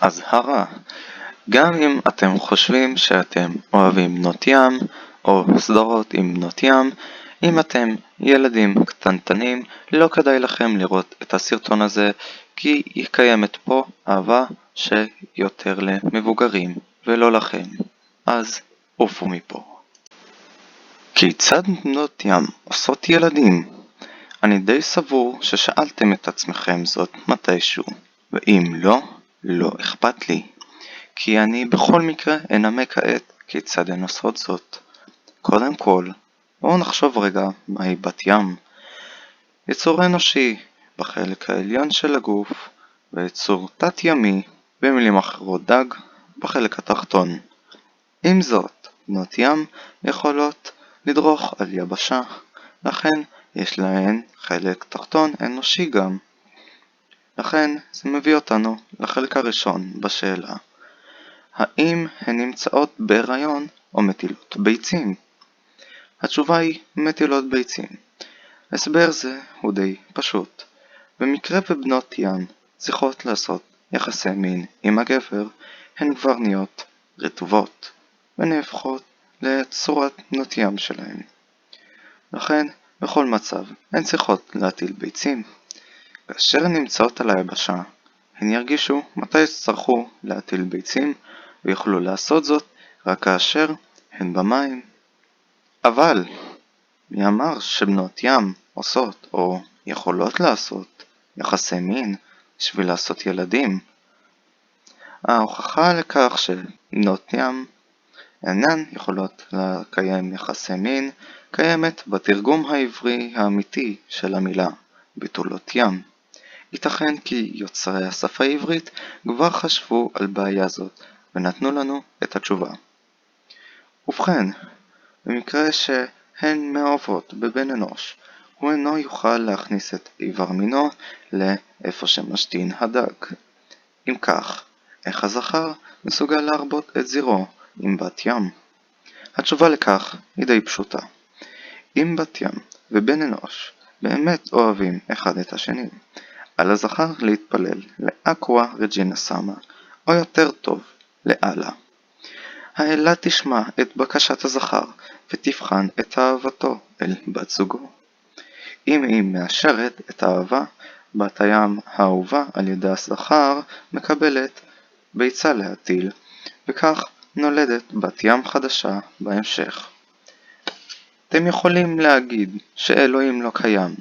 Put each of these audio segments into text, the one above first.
אזהרה, גם אם אתם חושבים שאתם אוהבים בנות ים או סדרות עם בנות ים, אם אתם ילדים קטנטנים, לא כדאי לכם לראות את הסרטון הזה, כי היא קיימת פה אהבה שיותר למבוגרים ולא לכם. אז עופו מפה. כיצד בנות ים עושות ילדים? אני די סבור ששאלתם את עצמכם זאת מתישהו, ואם לא, לא אכפת לי. כי אני בכל מקרה אנמק כעת כיצד הן עושות זאת. קודם כל, בואו נחשוב רגע מהי בת ים. יצור אנושי בחלק העליון של הגוף, ויצור תת-ימי, במילים אחרות דג, בחלק התחתון. עם זאת, בנות ים יכולות לדרוך על יבשה, לכן יש להן חלק תחתון אנושי גם. לכן זה מביא אותנו לחלק הראשון בשאלה. האם הן נמצאות בהיריון או מטילות ביצים? התשובה היא מטילות ביצים. הסבר זה הוא די פשוט. במקרה בבנות ים צריכות לעשות יחסי מין עם הגבר, הן כבר נהיות רטובות ונהפכות לצורת בנות ים שלהן. לכן בכל מצב הן צריכות להטיל ביצים. כאשר הן נמצאות על היבשה, הן ירגישו מתי יצטרכו להטיל ביצים, ויוכלו לעשות זאת רק כאשר הן במים. אבל מי אמר שבנות ים עושות או יכולות לעשות יחסי מין בשביל לעשות ילדים? ההוכחה לכך שבנות ים אינן יכולות לקיים יחסי מין קיימת בתרגום העברי האמיתי של המילה בתולות ים. ייתכן כי יוצרי השפה העברית כבר חשבו על בעיה זאת ונתנו לנו את התשובה. ובכן, במקרה שהן מאוהבות בבן אנוש, הוא אינו יוכל להכניס את איבר מינו לאיפה שמשתין הדג. אם כך, איך הזכר מסוגל להרבות את זירו עם בת ים? התשובה לכך היא די פשוטה. אם בת ים ובן אנוש באמת אוהבים אחד את השני, על הזכר להתפלל לאקווה רג'ינה סמה, או יותר טוב, לאלה. האלה תשמע את בקשת הזכר ותבחן את אהבתו אל בת זוגו. אם היא מאשרת את האהבה, בת הים האהובה על ידי הזכר מקבלת ביצה להטיל, וכך נולדת בת ים חדשה בהמשך. אתם יכולים להגיד שאלוהים לא קיים,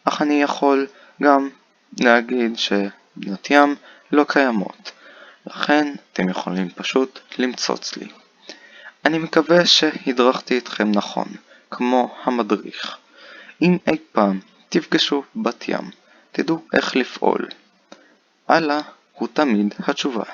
אך אני יכול גם להגיד שבנות ים לא קיימות, לכן אתם יכולים פשוט למצוץ לי. אני מקווה שהדרכתי אתכם נכון, כמו המדריך. אם אי פעם תפגשו בת ים, תדעו איך לפעול. אללה הוא תמיד התשובה.